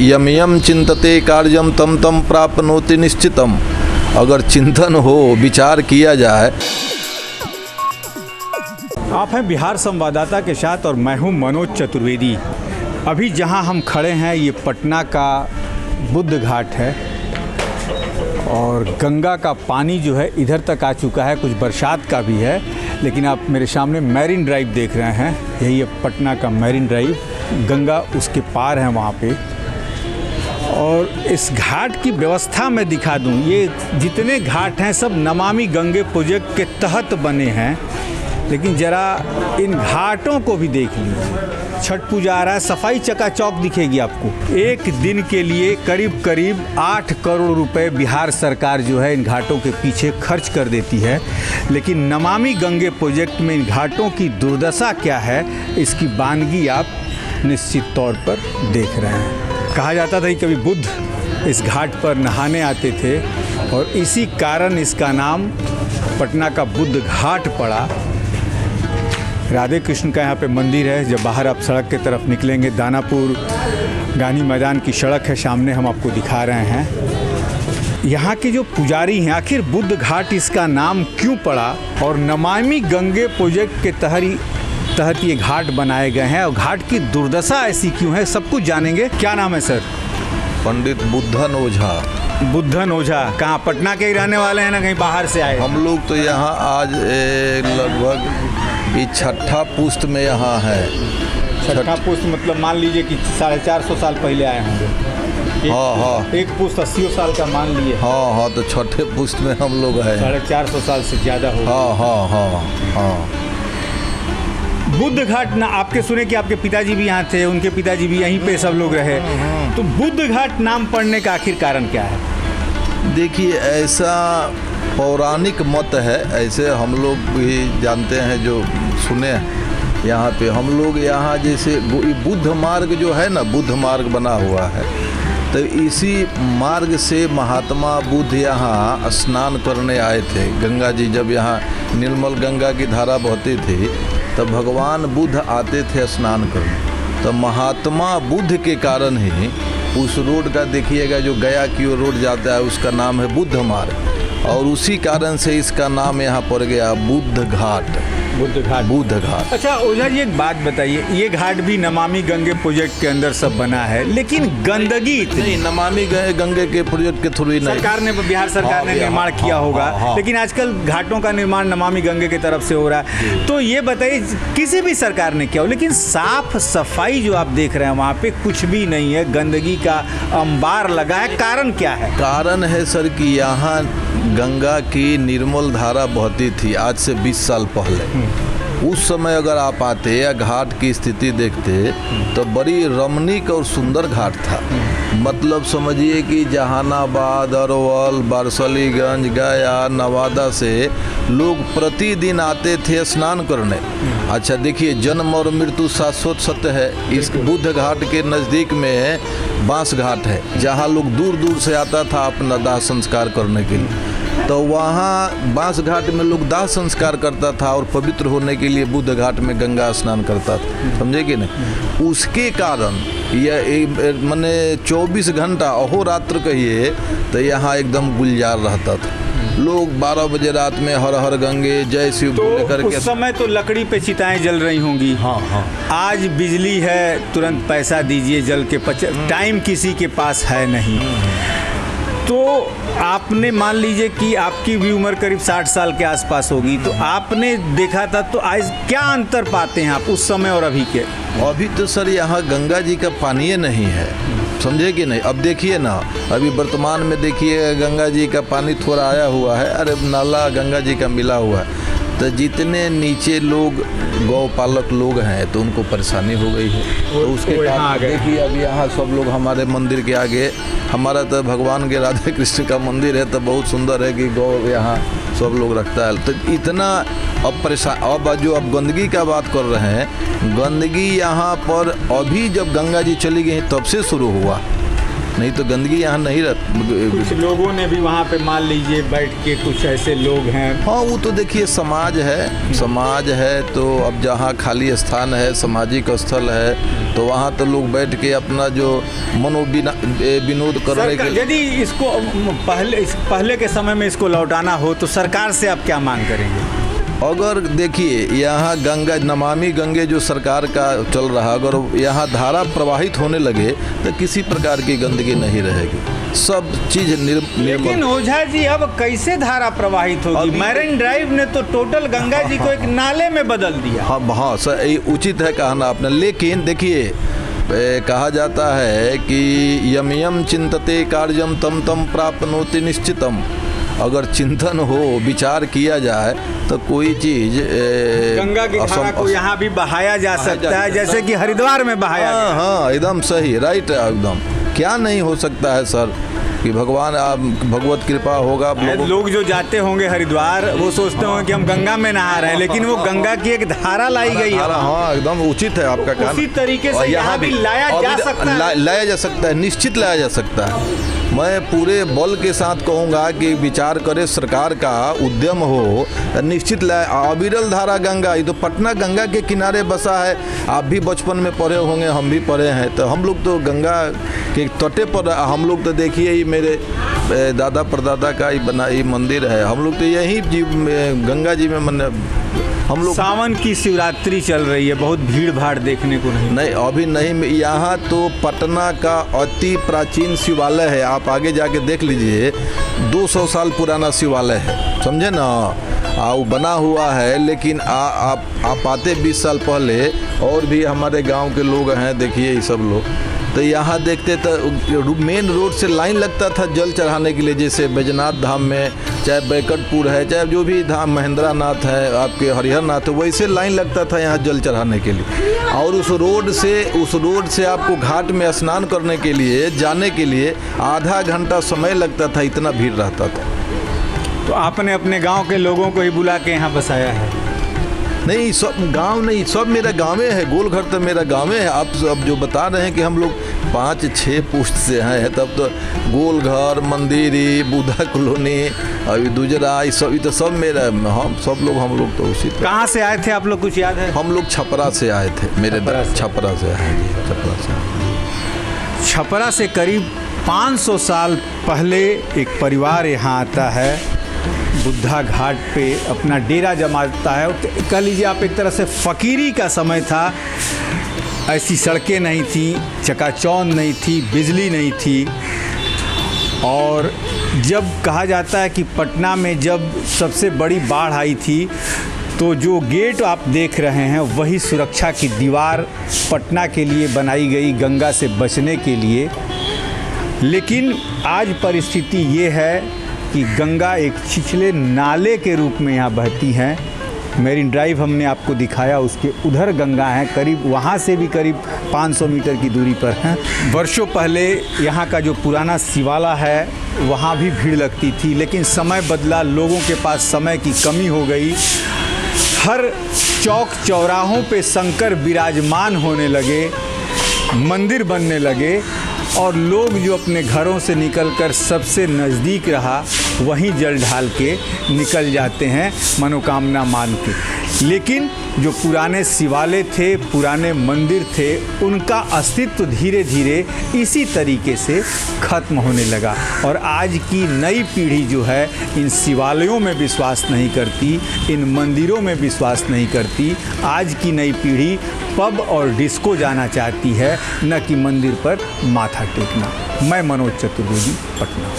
यम यम चिंतते कार्यम तम तम प्राप्नोति निश्चितम। अगर चिंतन हो, विचार किया जाए। आप हैं बिहार संवाददाता के साथ और मैं हूं मनोज चतुर्वेदी। अभी जहां हम खड़े हैं ये पटना का बुद्ध घाट है और गंगा का पानी जो है इधर तक आ चुका है, कुछ बरसात का भी है। लेकिन आप मेरे सामने मैरिन ड्राइव देख रहे हैं, यही है पटना का मैरिन ड्राइव। गंगा उसके पार है वहाँ पे। और इस घाट की व्यवस्था मैं दिखा दूं, ये जितने घाट हैं सब नमामि गंगे प्रोजेक्ट के तहत बने हैं। लेकिन ज़रा इन घाटों को भी देख लीजिए। छठ पूजा आ रहा है, सफाई चकाचौक दिखेगी आपको। एक दिन के लिए करीब करीब 8 करोड़ रुपए बिहार सरकार जो है इन घाटों के पीछे खर्च कर देती है। लेकिन नमामि गंगे प्रोजेक्ट में इन घाटों की दुर्दशा क्या है, इसकी वानगी आप निश्चित तौर पर देख रहे हैं। कहा जाता था कि कभी बुद्ध इस घाट पर नहाने आते थे और इसी कारण इसका नाम पटना का बुद्ध घाट पड़ा। राधे कृष्ण का यहाँ पे मंदिर है। जब बाहर आप सड़क के तरफ निकलेंगे, दानापुर गांधी मैदान की सड़क है सामने, हम आपको दिखा रहे हैं। यहाँ के जो पुजारी हैं, आखिर बुद्ध घाट इसका नाम क्यों पड़ा और नमामि गंगे प्रोजेक्ट के तहत ये घाट बनाए गए हैं और घाट की दुर्दशा ऐसी क्यों है, सब कुछ जानेंगे। क्या नाम है सर? पंडित बुद्धन ओझा। बुद्धन ओझा। कहाँ, पटना के ही रहने वाले हैं ना कहीं बाहर से आए? हम लोग तो यहाँ आज लगभग ये छठा पुस्त में यहाँ है। छठा पुस्त मतलब मान लीजिए कि 450 साल पहले आए होंगे। हाँ। एक पुस्त 80 साल का मान लिए। हाँ, तो छठे पुस्त में हम लोग हैं। 450 साल से ज़्यादा हो। हाँ। बुद्ध घाट ना, आपके सुने कि आपके पिताजी भी यहाँ थे, उनके पिताजी भी यहीं पे सब लोग रहे। तो बुद्ध घाट नाम पड़ने का आखिर कारण क्या है? देखिए, ऐसा पौराणिक मत है, ऐसे हम लोग भी जानते हैं, जो सुने हैं। यहाँ पे हम लोग यहाँ जैसे बुद्ध मार्ग जो है ना, बुद्ध मार्ग बना हुआ है, तो इसी मार्ग से महात्मा बुद्ध यहाँ स्नान करने आए थे। गंगा जी जब यहाँ निर्मल गंगा की धारा बहती थी तो भगवान बुद्ध आते थे स्नान करने। तो महात्मा बुद्ध के कारण ही उस रोड का देखिएगा, जो गया की ओर रोड जाता है, उसका नाम है बुद्ध मार्ग। और उसी कारण से इसका नाम यहाँ पड़ गया बुद्ध घाट। बुद्ध घाट। अच्छा ओझा जी, एक बात बताइए, ये घाट भी नमामि गंगे प्रोजेक्ट के अंदर सब बना है, लेकिन गंदगी नहीं, नमामि गंगे के प्रोजेक्ट के थ्रू ही नहीं, सरकार ने, बिहार सरकार ने निर्माण किया होगा। लेकिन आजकल घाटों का निर्माण नमामि गंगे की तरफ से हो रहा है। तो ये बताइए, किसी भी सरकार ने किया हो, लेकिन साफ सफाई जो आप देख रहे हैं वहाँ पे कुछ भी नहीं है, गंदगी का अंबार लगा है। कारण क्या है? कारण है सर कि यहाँ गंगा की निर्मल धारा बहती थी आज से 20 साल पहले। उस समय अगर आप आते या घाट की स्थिति देखते तो बड़ी रमणीक और सुंदर घाट था। मतलब समझिए कि जहानाबाद, अरवल, बारसलीगंज, गया, नवादा से लोग प्रतिदिन आते थे स्नान करने। अच्छा देखिए, जन्म और मृत्यु शाश्वत सत्य है। इस बुद्ध घाट के नज़दीक में बांस घाट है, जहाँ लोग दूर दूर से आता था अपना दाह संस्कार करने के लिए। तो वहाँ बांस घाट में लोग दाह संस्कार करता था और पवित्र होने के लिए बुद्ध घाट में गंगा स्नान करता था। समझे कि नहीं? उसके कारण यह माने 24 घंटा अहोरात्र कहिए तो यहाँ एकदम गुलजार रहता था। लोग 12 बजे रात में हर हर गंगे जय शिव लेकर के। उस समय तो लकड़ी पे चिताएं जल रही होंगी। हाँ। आज बिजली है, तुरंत पैसा दीजिए जल के, टाइम किसी के पास है नहीं। तो आपने मान लीजिए कि आपकी भी उम्र करीब 60 साल के आसपास होगी, तो आपने देखा था, तो आज क्या अंतर पाते हैं आप उस समय और अभी के? अभी तो सर यहाँ गंगा जी का पानी ही नहीं है, समझे कि नहीं? अब देखिए ना, अभी वर्तमान में देखिए गंगा जी का पानी थोड़ा आया हुआ है, अरे नाला गंगा जी का मिला हुआ है। तो जितने नीचे लोग गौ पालक लोग हैं तो उनको परेशानी हो गई है। तो उसके कारण देखिए अब यहाँ सब लोग हमारे मंदिर के आगे, हमारा तो भगवान के राधे कृष्ण का मंदिर है, तो बहुत सुंदर है कि गौ यहाँ सब लोग रखता है। तो इतना अब परेशान, अब जो अब गंदगी का बात कर रहे हैं, गंदगी यहाँ पर अभी जब गंगा जी चली गई तब से शुरू हुआ। नहीं तो गंदगी यहाँ नहीं रहती। कुछ लोगों ने भी वहाँ पे मान लीजिए बैठ के, कुछ ऐसे लोग हैं। हाँ, वो तो देखिए समाज है तो अब जहाँ खाली स्थान है, सामाजिक स्थल है, तो वहाँ तो लोग बैठ के अपना जो विनोद करने के। यदि इसको पहले के समय में इसको लौटाना हो तो सरकार से आप क्या मांग करेंगे? अगर देखिए यहाँ गंगा, नमामि गंगे जो सरकार का चल रहा, अगर यहाँ धारा प्रवाहित होने लगे तो किसी प्रकार की गंदगी नहीं रहेगी, सब चीज़ लेकिन ओझा जी अब कैसे धारा प्रवाहित होगी? मैरिन ड्राइव ने तो टोटल गंगा जी को एक नाले में बदल दिया। हाँ सर, उचित है कहना आपने, लेकिन देखिए कहा जाता है कि यम यम चिंतते कार्यम तम तम प्राप्नोति निश्चितम। अगर चिंतन हो, विचार किया जाए तो कोई चीज़ गंगा की धारा को यहाँ भी बहाया जा सकता है, जैसे कि हरिद्वार में बहाया गया। हाँ, एकदम सही, राइट, एकदम। क्या नहीं हो सकता है सर, कि भगवान भगवत कृपा होगा। लोग जो जाते होंगे हरिद्वार वो सोचते होंगे कि हम गंगा में नहा रहे हैं, लेकिन वो गंगा की एक धारा लाई गई है। हाँ, एकदम उचित है आपका कहना। उसी तरीके से यहाँ भी लाया जा सकता है, निश्चित लाया जा सकता है। मैं पूरे बल के साथ कहूँगा कि विचार करे, सरकार का उद्यम हो, निश्चित लाए। अविरल धारा गंगा, ये तो पटना गंगा के किनारे बसा है। आप भी बचपन में पढ़े होंगे, हम भी पढ़े हैं, तो हम लोग तो गंगा के तटे पर, हम लोग तो देखिए मेरे दादा परदादा का ये मंदिर है, हम लोग तो यही गंगा जी में हम लोग। सावन की शिवरात्रि चल रही है, बहुत भीड़ भाड़ देखने को नहीं अभी नहीं। यहाँ तो पटना का अति प्राचीन शिवालय है, आप आगे जाके देख लीजिए, 200 साल पुराना शिवालय है, समझे ना। वो बना हुआ है, लेकिन आप आते 20 साल पहले, और भी हमारे गांव के लोग हैं, देखिए ये सब लोग, तो यहाँ देखते तो मेन रोड से लाइन लगता था जल चढ़ाने के लिए, जैसे बैजनाथ धाम में, चाहे बैकटपुर है, चाहे जो भी धाम, महेंद्रा नाथ है, आपके हरिहर नाथ है, वैसे लाइन लगता था यहाँ जल चढ़ाने के लिए। और उस रोड से आपको घाट में स्नान करने के लिए जाने के लिए आधा घंटा समय लगता था, इतना भीड़ रहता था। तो आपने अपने गांव के लोगों को ही बुला के यहाँ बसाया है? नहीं, सब गांव नहीं, सब मेरा गाँव है, गोलघर तो मेरा गाँव है। आप अब जो बता रहे हैं कि हम लोग 5-6 पुश्त से हैं, तब तो गोलघर, मंदिरी, बुद्धा कॉलोनी, अभी दुजरा, ये तो सब मेरा, हम लोग तो उसी। कहाँ से आए थे आप लोग, कुछ याद है? हम लोग छपरा से आए थे, छपरा से आए जी, छपरा से करीब 500 साल पहले एक परिवार यहाँ आता है, बुद्धा घाट पे अपना डेरा जमाता है। कह लीजिए आप, एक तरह से फ़कीरी का समय था, ऐसी सड़कें नहीं थी, चकाचौंध नहीं थी, बिजली नहीं थी। और जब कहा जाता है कि पटना में जब सबसे बड़ी बाढ़ आई थी, तो जो गेट आप देख रहे हैं वही सुरक्षा की दीवार पटना के लिए बनाई गई, गंगा से बचने के लिए। लेकिन आज परिस्थिति ये है कि गंगा एक छिछले नाले के रूप में यहाँ बहती है। मैरिन ड्राइव हमने आपको दिखाया, उसके उधर गंगा है, करीब वहाँ से भी करीब 500 मीटर की दूरी पर है। वर्षों पहले यहाँ का जो पुराना शिवाला है वहाँ भी भीड़ लगती थी, लेकिन समय बदला, लोगों के पास समय की कमी हो गई। हर चौक चौराहों पे शंकर विराजमान होने लगे, मंदिर बनने लगे, और लोग जो अपने घरों से निकलकर सबसे नज़दीक रहा वहीं जल ढाल के निकल जाते हैं मनोकामना मान के। लेकिन जो पुराने शिवालय थे, पुराने मंदिर थे, उनका अस्तित्व धीरे धीरे इसी तरीके से ख़त्म होने लगा। और आज की नई पीढ़ी जो है इन शिवालयों में विश्वास नहीं करती, इन मंदिरों में विश्वास नहीं करती। आज की नई पीढ़ी पब और डिस्को जाना चाहती है, न कि मंदिर पर माथा टेकना। मैं मनोज चतुर्वेदी, पटना।